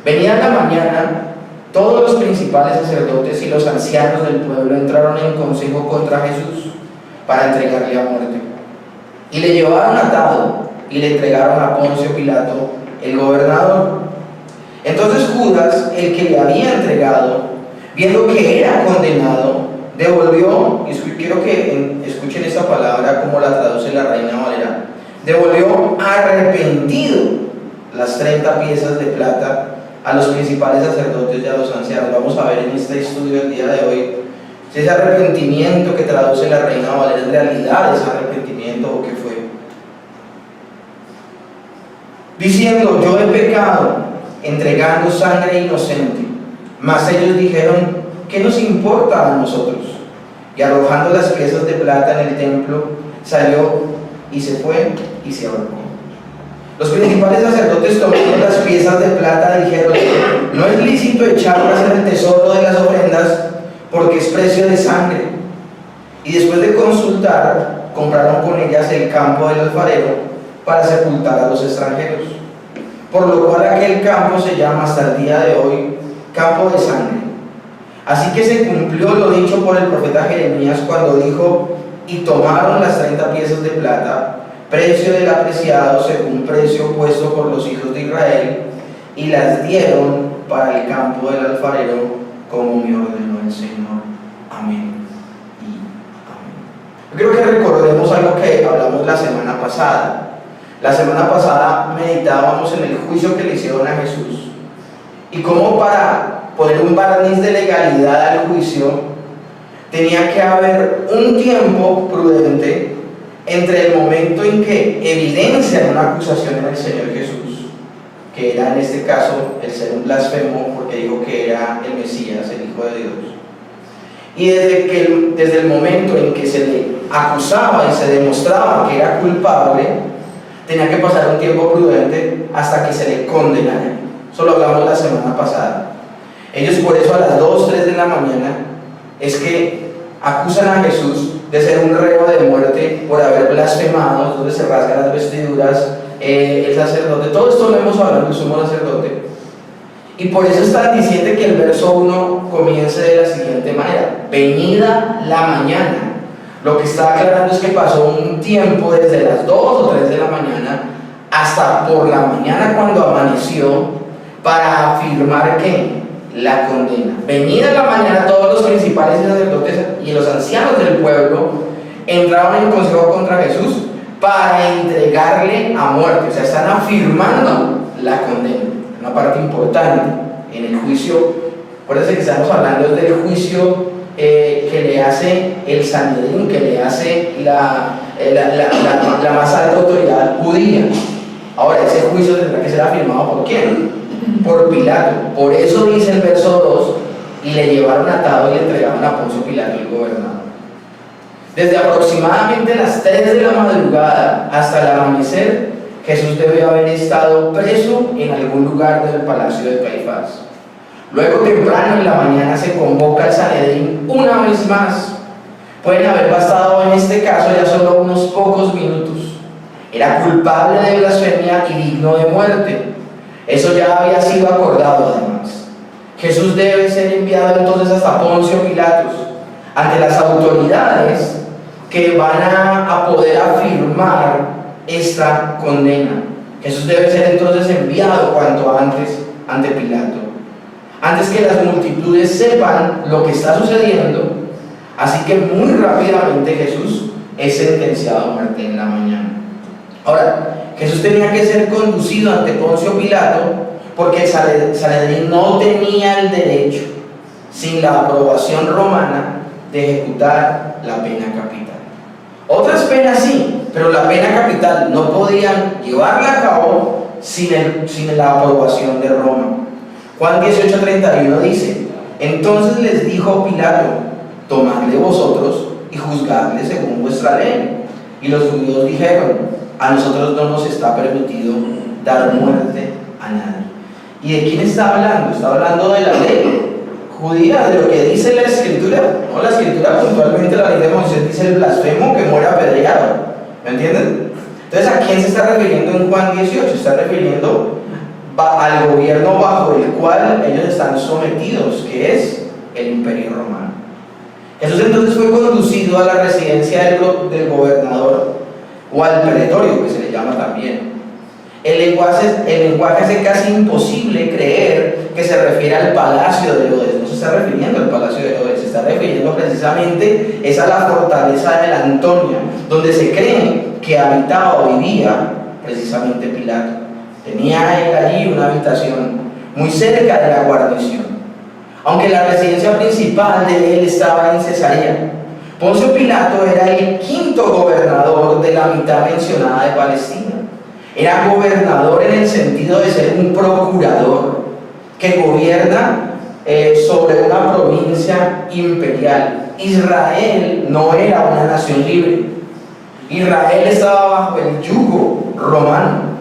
Venida la mañana, todos los principales sacerdotes y los ancianos del pueblo entraron en consejo contra Jesús para entregarle a muerte. Y le llevaron atado y le entregaron a Poncio Pilato, el gobernador. Entonces Judas, el que le había entregado, viendo que era condenado, devolvió, y quiero que escuchen esta palabra como la traduce la Reina Valera, devolvió arrepentido las 30 piezas de plata a los principales sacerdotes y a los ancianos. Vamos a ver en este estudio del día de hoy si ese arrepentimiento que traduce la Reina Valera en realidad es arrepentimiento o qué fue. Diciendo: yo he pecado entregando sangre inocente. Mas ellos dijeron: ¿qué nos importa a nosotros? Y arrojando las piezas de plata en el templo, salió y se fue y se ahorcó. Los principales sacerdotes, tomando las piezas de plata, dijeron: no es lícito echarlas en el tesoro de las ofrendas, porque es precio de sangre. Y después de consultar, compraron con ellas el campo del alfarero para sepultar a los extranjeros. Por lo cual aquel campo se llama hasta el día de hoy Campo de Sangre. Así que se cumplió lo dicho por el profeta Jeremías cuando dijo: y tomaron las 30 piezas de plata, precio del apreciado según precio puesto por los hijos de Israel, y las dieron para el campo del alfarero, como me ordenó el Señor. Amén y amén. Yo quiero que recordemos algo que hablamos la semana pasada. La semana pasada meditábamos en el juicio que le hicieron a Jesús y cómo para poner un barniz de legalidad al juicio tenía que haber un tiempo prudente entre el momento en que evidencian una acusación en el Señor Jesús, que era en este caso el ser un blasfemo porque dijo que era el Mesías, el Hijo de Dios, y desde el momento en que se le acusaba y se demostraba que era culpable, tenía que pasar un tiempo prudente hasta que se le condenara. Eso lo hablamos la semana pasada. Ellos por eso a las 2, 3 de la mañana es que acusan a Jesús de ser un reo de muerte por haber blasfemado, donde se rasgan las vestiduras, el sacerdote. Todo esto lo hemos hablado del sumo sacerdote. Y por eso están diciendo que el verso 1 comience de la siguiente manera: venida la mañana. Lo que está aclarando es que pasó un tiempo desde las 2 o 3 de la mañana hasta por la mañana cuando amaneció para afirmar que la condena. Venida la mañana, todos los principales sacerdotes y los ancianos del pueblo entraron en consejo contra Jesús para entregarle a muerte. O sea, están afirmando la condena. Una parte importante en el juicio. Acuérdense que estamos hablando del juicio que le hace el Sanedrín, que le hace la más alta autoridad judía. Ahora, ese juicio tendrá que ser afirmado ¿por quién? Por Pilato. Por eso dice el verso 2: y le llevaron atado y le entregaron a Poncio Pilato, el gobernador. Desde aproximadamente las 3 de la madrugada hasta el amanecer, Jesús debe haber estado preso en algún lugar del palacio de Caifás. Luego, temprano en la mañana, se convoca al Sanedrín una vez más. Pueden haber bastado en este caso ya solo unos pocos minutos. Era culpable de blasfemia y digno de muerte. Eso ya había sido acordado además. Jesús debe ser enviado entonces hasta Poncio Pilatos, ante las autoridades que van a poder afirmar esta condena. Jesús debe ser entonces enviado cuanto antes ante Pilato, antes que las multitudes sepan lo que está sucediendo. Así que muy rápidamente Jesús es sentenciado a muerte en la mañana. Ahora, Jesús tenía que ser conducido ante Poncio Pilato porque el Sanedrín no tenía el derecho, sin la aprobación romana, de ejecutar la pena capital. Otras penas sí, pero la pena capital no podían llevarla a cabo sin la aprobación de Roma. Juan 18:31 dice: entonces les dijo Pilato: tomadle vosotros y juzgadle según vuestra ley. Y los judíos dijeron: a nosotros no nos está permitido dar muerte a nadie. ¿Y de quién está hablando? Está hablando de la ley judía, de lo que dice la Escritura. No, la Escritura puntualmente, la ley de Moisés dice: el blasfemo que muera apedreado. ¿Me entienden? Entonces, ¿a quién se está refiriendo en Juan 18? Se está refiriendo al gobierno bajo el cual ellos están sometidos, que es el Imperio Romano. Jesús entonces fue conducido a la residencia del gobernador, o al pretorio, que se le llama también. El lenguaje hace casi imposible creer que se refiere al palacio de Herodes. No se está refiriendo al palacio de Herodes, se está refiriendo precisamente a la fortaleza de la Antonia, donde se cree que habitaba o vivía precisamente Pilato. Tenía él allí una habitación muy cerca de la guarnición, aunque la residencia principal de él estaba en Cesarea. Poncio Pilato era el quinto gobernador de la mitad mencionada de Palestina. Era gobernador en el sentido de ser un procurador que gobierna sobre una provincia imperial. Israel no era una nación libre. Israel estaba bajo el yugo romano.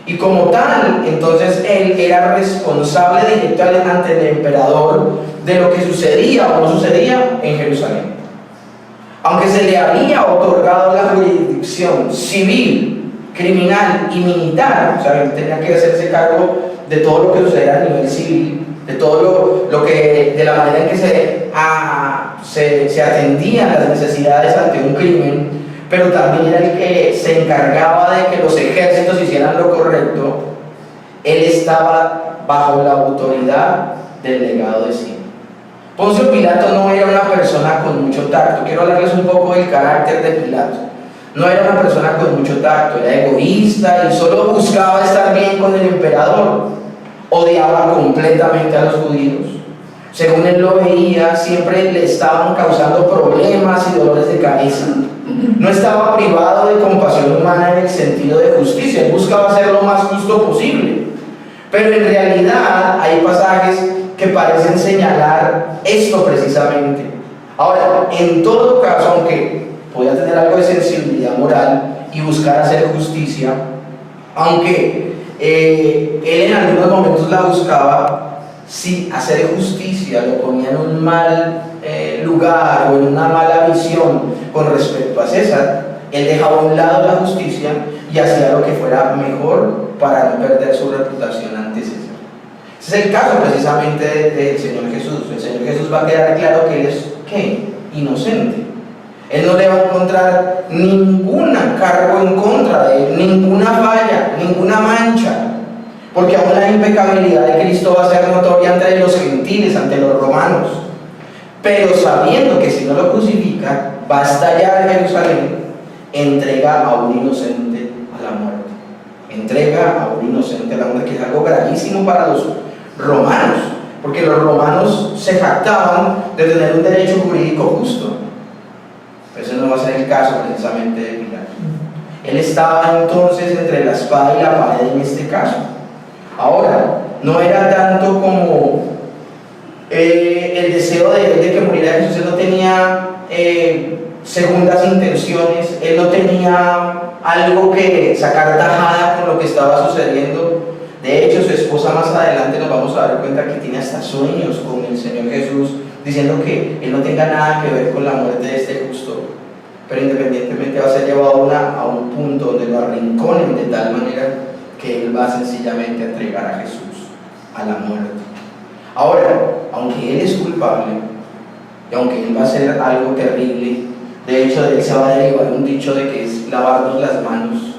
Y como tal, entonces él era responsable directo ante el emperador de lo que sucedía o no sucedía en Jerusalén. Aunque se le había otorgado la jurisdicción civil, criminal y militar, o sea, él tenía que hacerse cargo de todo lo que sucediera a nivel civil, de todo lo que, de la manera en que se atendían las necesidades ante un crimen, pero también era el que se encargaba de que los ejércitos hicieran lo correcto. Él estaba bajo la autoridad del legado de Ciro. Poncio Pilato no era una persona con mucho tacto. Quiero hablarles un poco del carácter de Pilato. No era una persona con mucho tacto, era egoísta y solo buscaba estar bien con el emperador. Odiaba completamente a los judíos. Según él lo veía, siempre le estaban causando problemas y dolores de cabeza. No estaba privado de compasión humana en el sentido de justicia, él buscaba ser lo más justo posible. Pero en realidad hay pasajes que parecen señalar esto precisamente. Ahora, en todo caso, aunque podía tener algo de sensibilidad moral y buscar hacer justicia, aunque él en algunos momentos la buscaba, si hacer justicia lo ponía en un mal lugar o en una mala visión con respecto a César, él dejaba a un lado la justicia y hacía lo que fuera mejor para no perder su reputación ante César. Ese es el caso precisamente del Señor Jesús. El Señor Jesús va a quedar claro que él es, ¿qué? Inocente. Él no le va a encontrar ningún cargo en contra de él, ninguna falla, ninguna mancha. Porque aún la impecabilidad de Cristo va a ser notoria ante los gentiles, ante los romanos. Pero sabiendo que si no lo crucifica, va a estallar Jerusalén, entrega a un inocente a la muerte. Entrega a un inocente a la muerte, que es algo gravísimo para los romanos. Porque los romanos se jactaban de tener un derecho jurídico justo. Pero ese no va a ser el caso precisamente de Pilato. Él estaba entonces entre la espada y la pared en este caso. Ahora, no era tanto como el deseo de él de que muriera Jesús. Él no tenía segundas intenciones, él no tenía algo que sacar tajada con lo que estaba sucediendo. De hecho, su esposa más adelante nos vamos a dar cuenta que tiene hasta sueños con el Señor Jesús, diciendo que él no tenga nada que ver con la muerte de este justo, pero independientemente va a ser llevado a un punto donde lo arrinconen de tal manera que él va sencillamente a entregar a Jesús a la muerte. Ahora, aunque él es culpable y aunque él va a hacer algo terrible, de hecho de él se va a derivar un dicho de que es lavarnos las manos,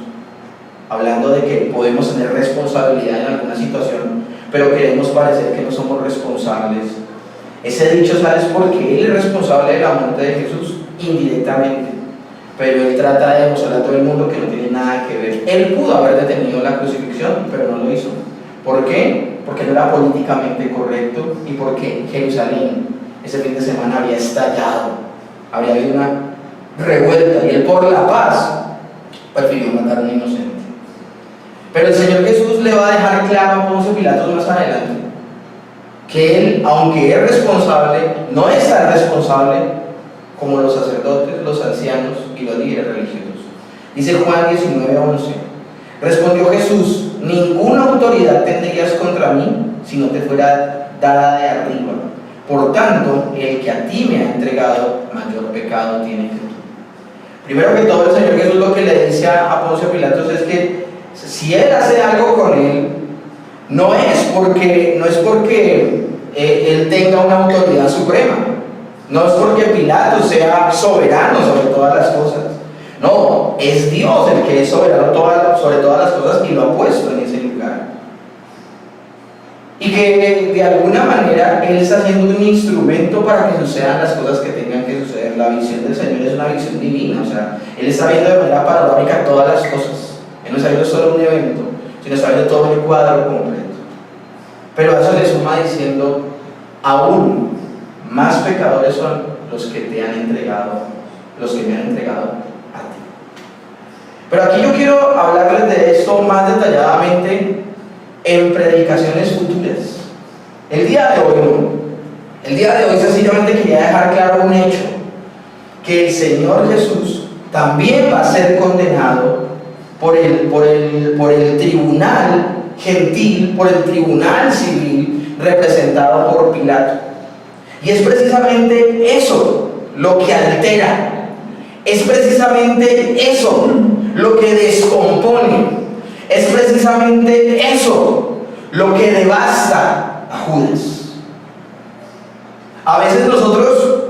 hablando de que podemos tener responsabilidad en alguna situación, pero queremos parecer que no somos responsables. Ese dicho sale porque él es responsable de la muerte de Jesús indirectamente, pero él trata de demostrar a todo el mundo que no tiene nada que ver. Él pudo haber detenido la crucifixión, pero no lo hizo. ¿Por qué? Porque no era políticamente correcto y porque Jerusalén ese fin de semana había estallado, habría habido una revuelta y él por la paz prefirió matar a un inocente. Pero el Señor Jesús le va a dejar claro a Poncio Pilato más adelante que él, aunque es responsable, no es tan responsable como los sacerdotes, los ancianos y los líderes religiosos. Dice Juan 19:11: respondió Jesús: ninguna autoridad tendrías contra mí si no te fuera dada de arriba. Por tanto, el que a ti me ha entregado, mayor pecado tiene que tú. Primero que todo, el Señor Jesús lo que le dice a Poncio Pilatos es que si él hace algo con él, no es porque él tenga una autoridad suprema, no es porque Pilato sea soberano sobre todas las cosas. No, es Dios el que es soberano sobre todas las cosas y lo ha puesto en ese lugar. Y que de alguna manera Él está haciendo un instrumento para que sucedan las cosas que tengan que suceder. La visión del Señor es una visión divina, o sea, Él está viendo de manera panorámica todas las cosas. Él no está viendo solo un evento, sino está viendo todo el cuadro completo. Pero a eso le suma diciendo, aún más pecadores son los que te han entregado, los que me han entregado. Pero aquí yo quiero hablarles de esto más detalladamente en predicaciones futuras. El día de hoy sencillamente quería dejar claro un hecho, que el Señor Jesús también va a ser condenado por el tribunal gentil, por el tribunal civil representado por Pilato. Y es precisamente eso lo que altera, es precisamente eso lo que descompone, es precisamente eso lo que devasta a Judas. A veces nosotros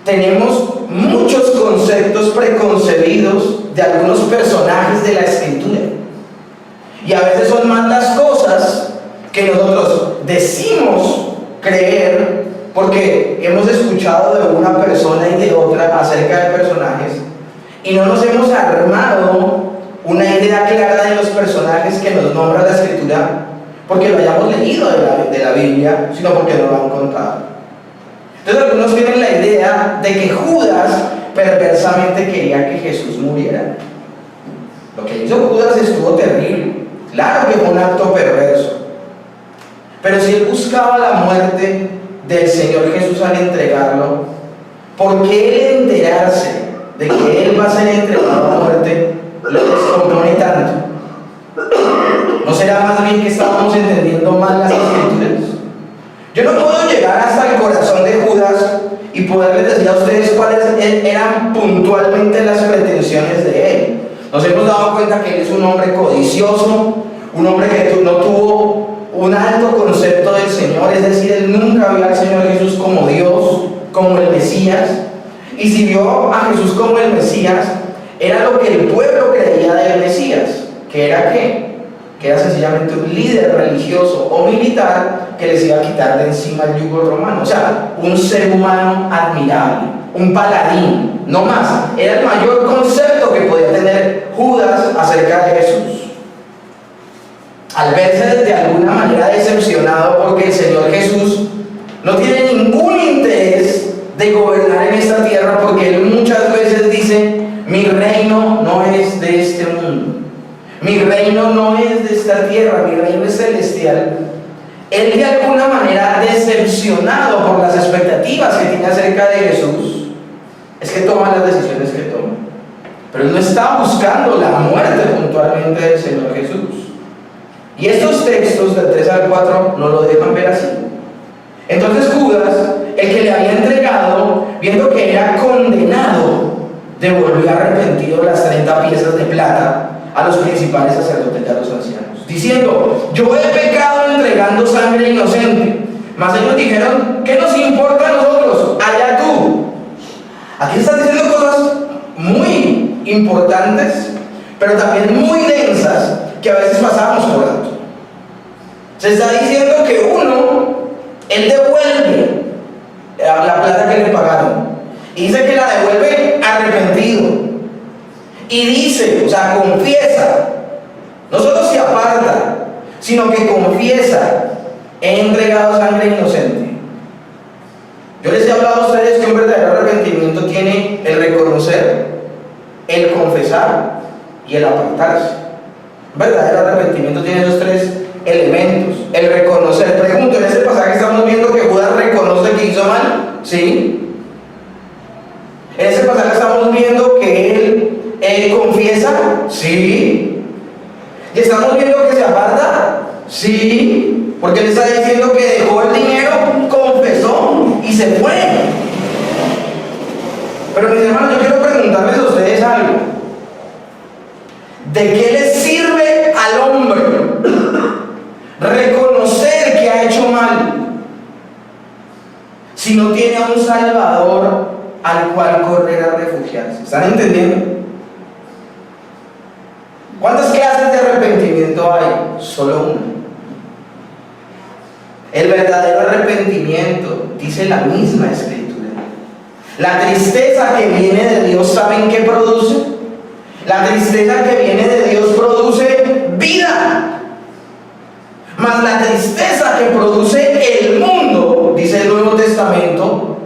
tenemos muchos conceptos preconcebidos de algunos personajes de la Escritura, y a veces son más las cosas que nosotros decimos creer porque hemos escuchado de una persona y de otra acerca de personajes y no nos hemos armado una idea clara de los personajes que nos nombra la Escritura porque lo hayamos leído de la Biblia, sino porque nos lo han contado. Entonces algunos tienen la idea de que Judas perversamente quería que Jesús muriera. Lo que hizo Judas estuvo terrible, claro que fue un acto perverso, pero si él buscaba la muerte del Señor Jesús al entregarlo, ¿por qué él enterarse de que él va a ser entregado a la muerte lo descompone tanto? ¿No será más bien que estábamos entendiendo mal las Escrituras? Yo no puedo llegar hasta el corazón de Judas y poderles decir a ustedes cuáles eran puntualmente las pretensiones de él. Nos hemos dado cuenta que él es un hombre codicioso, un hombre que no tuvo un alto concepto del Señor, es decir, él nunca vio al Señor Jesús como Dios, como el Mesías, y si vio a Jesús como el Mesías, era lo que el pueblo creía del Mesías, que era ¿qué? Que era sencillamente un líder religioso o militar que les iba a quitar de encima el yugo romano, o sea, un ser humano admirable, un paladín, no más. Era el mayor concepto que podía tener Judas acerca de Jesús. Al verse de alguna manera decepcionado porque el Señor Jesús no tiene ningún interés de gobernar en esta tierra, porque él muchas veces dice: mi reino no es de este mundo, mi reino no es de esta tierra, mi reino es celestial. Él de alguna manera decepcionado por las expectativas que tiene acerca de Jesús, es que toma las decisiones que toma. Pero él no está buscando la muerte puntualmente del Señor Jesús. Y estos textos del 3 al 4 no lo dejan ver así. Entonces Judas, el que le había entregado, viendo que era condenado, devolvió arrepentido las 30 piezas de plata a los principales sacerdotes y a los ancianos, diciendo: yo he pecado entregando sangre inocente. Mas ellos dijeron: ¿qué nos importa a nosotros? Allá tú. Aquí están diciendo cosas muy importantes, pero también muy densas, que a veces pasamos por alto. Se está diciendo que él devuelve la plata que le pagaron, y dice que la devuelve arrepentido, y dice, o sea, confiesa, no solo se aparta, sino que confiesa: he entregado sangre inocente. Yo les he hablado a ustedes que un verdadero arrepentimiento tiene el reconocer, el confesar y el apartarse. Un verdadero arrepentimiento tiene esos tres elementos. El reconocer. Pregunto, en este pasaje estamos viendo que Judas reconoce que hizo mal, ¿sí? En este pasaje estamos viendo que él confiesa, ¿sí? Y estamos viendo que se aparta, ¿sí? Porque él está diciendo que dejó el dinero, confesó y se fue. Pero mis hermanos, yo quiero preguntarles a ustedes algo. ¿De qué les sirve al hombre reconocer que ha hecho mal, si no tiene a un Salvador al cual correr a refugiarse? ¿Están entendiendo? ¿Cuántas clases de arrepentimiento hay? Solo una. El verdadero arrepentimiento, dice la misma Escritura. La tristeza que viene de Dios, ¿saben qué produce? La tristeza que viene de Dios produce vida. Mas la tristeza que produce el mundo, dice el Nuevo Testamento,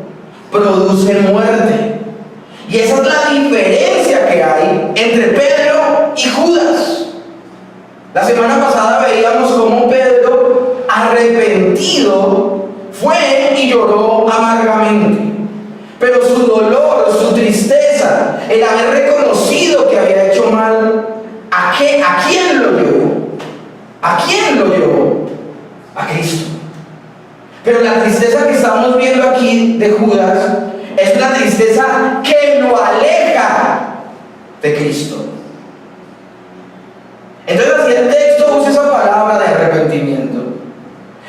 produce muerte. Y esa es la diferencia que hay entre Pedro y Judas. La semana pasada veíamos cómo Pedro, arrepentido, fue y lloró amargamente. Pero su dolor, su tristeza, el haber reconocido que había hecho mal, ¿a quién lo llevó? ¿A quién lo llevó? A Cristo. Pero la tristeza que estamos viendo aquí de Judas es una tristeza que lo aleja de Cristo. Entonces así el texto usa esa palabra de arrepentimiento.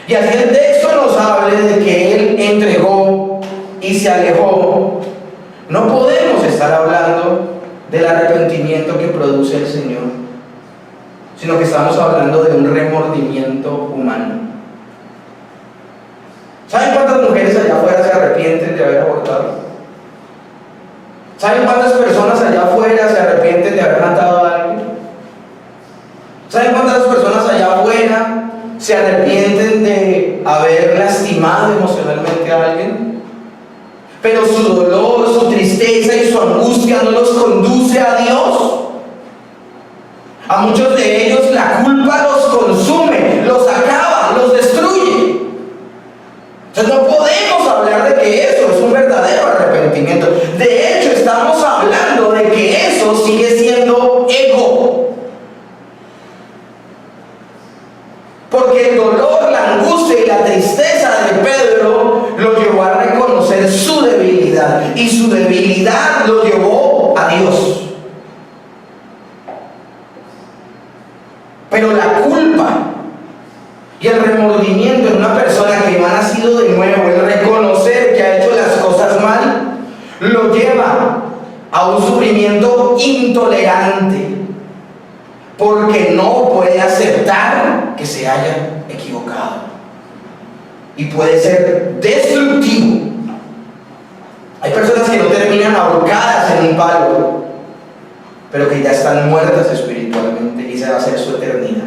Y así el texto nos habla de que Él entregó y se alejó. No podemos estar hablando del arrepentimiento que produce el Señor, sino que estamos hablando de un remordimiento humano. ¿Saben cuántas mujeres allá afuera se arrepienten de haber abortado? ¿Saben cuántas personas allá afuera se arrepienten de haber matado a alguien? ¿Saben cuántas personas allá afuera se arrepienten de haber lastimado emocionalmente a alguien? Pero su dolor, su tristeza y su angustia no los conduce a Dios. A muchos de ellos la culpa los consume, los acaba, los destruye. Entonces no podemos hablar de que eso es un verdadero arrepentimiento. De hecho, estamos hablando de que eso sigue siendo ego. Porque el dolor, la angustia y la tristeza de Pedro lo llevó a reconocer su debilidad. Y su debilidad lo llevó a Dios. Pero la culpa y el remordimiento en una persona que no ha nacido de nuevo, el reconocer que ha hecho las cosas mal, lo lleva a un sufrimiento intolerante, porque no puede aceptar que se haya equivocado. Y puede ser destructivo. Hay personas que no terminan ahorcadas en un palo, pero que ya están muertas espiritualmente y se va a hacer su eternidad.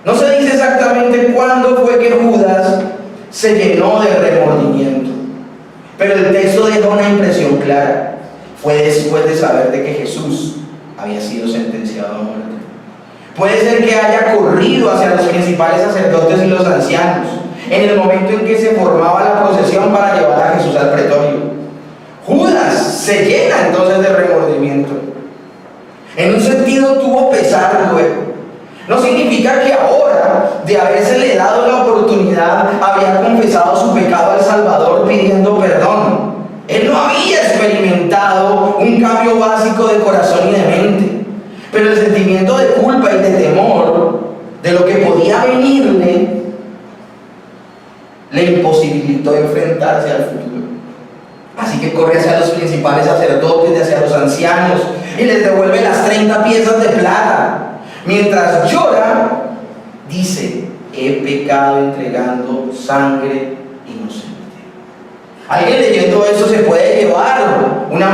No se dice exactamente cuándo fue que Judas se llenó de remordimiento, pero el texto deja una impresión clara. Fue después de saber de que Jesús había sido sentenciado a muerte. Puede ser que haya corrido hacia los principales sacerdotes y los ancianos en el momento en que se formaba la procesión para llevar a Jesús al pretorio. Judas se llena entonces de remordimiento. En un sentido tuvo pesar luego. No significa que ahora, de habérsele dado la oportunidad, había confesado su pecado al Salvador pidiendo perdón. Él no había experimentado un cambio básico de corazón y de mente, pero el sentimiento de culpa y de temor de lo que podía venirle le imposibilitó enfrentarse al futuro. Así que corre hacia los principales sacerdotes, hacia los ancianos, y les devuelve las 30 piezas de plata. Mientras llora, dice: he pecado entregando sangre inocente. Alguien leyendo eso se puede llevar una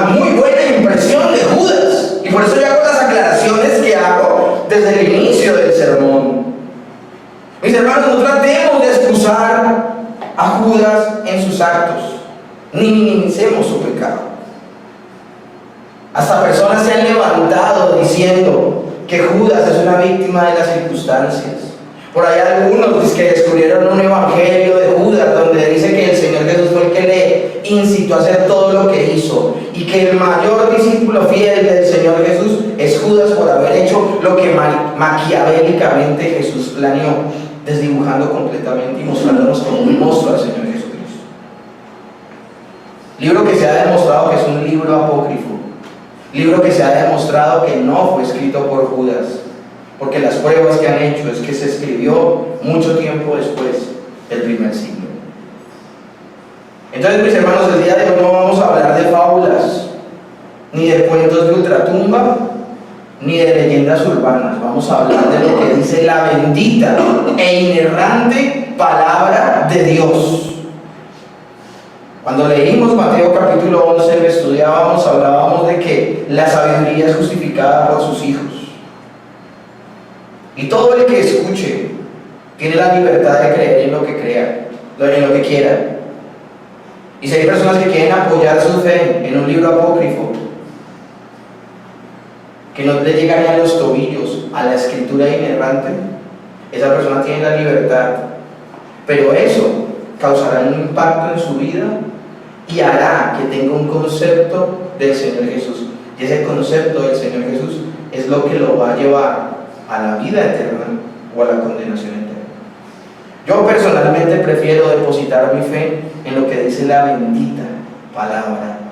muy buena impresión de Judas. Y por eso yo hago las aclaraciones que hago desde el inicio del sermón. Mis hermanos, no tratemos de excusar a Judas en sus actos, ni minimicemos su pecado. Hasta personas se han levantado diciendo que Judas es una víctima de las circunstancias. Por ahí algunos que descubrieron un evangelio de Judas donde dice que el Señor Jesús fue el que le incitó a hacer todo lo que hizo, y que el mayor discípulo fiel del Señor Jesús es Judas por haber hecho lo que maquiavélicamente Jesús planeó, desdibujando completamente y mostrándonos como un monstruo al Señor Jesucristo. Libro que se ha demostrado que es un libro apócrifo. Libro que se ha demostrado que no fue escrito por Judas. porque las pruebas que han hecho es que se escribió mucho tiempo después del primer siglo. Entonces, mis hermanos, el día de hoy no vamos a hablar de fábulas, ni de cuentos de ultratumba, ni de leyendas urbanas. Vamos a hablar de lo que dice la bendita e inerrante palabra de Dios. Cuando leímos Mateo capítulo 11, lo estudiábamos, hablábamos de que la sabiduría es justificada por sus hijos. Y todo el que escuche tiene la libertad de creer en lo que crea, en lo que quiera. Y si hay personas que quieren apoyar su fe en un libro apócrifo, que no le llegan a los tobillos a la escritura inerrante, esa persona tiene la libertad. Pero eso causará un impacto en su vida y hará que tenga un concepto del Señor Jesús. Y ese concepto del Señor Jesús es lo que lo va a llevar a la vida eterna o a la condenación eterna. Yo personalmente prefiero depositar mi fe en lo que dice la bendita palabra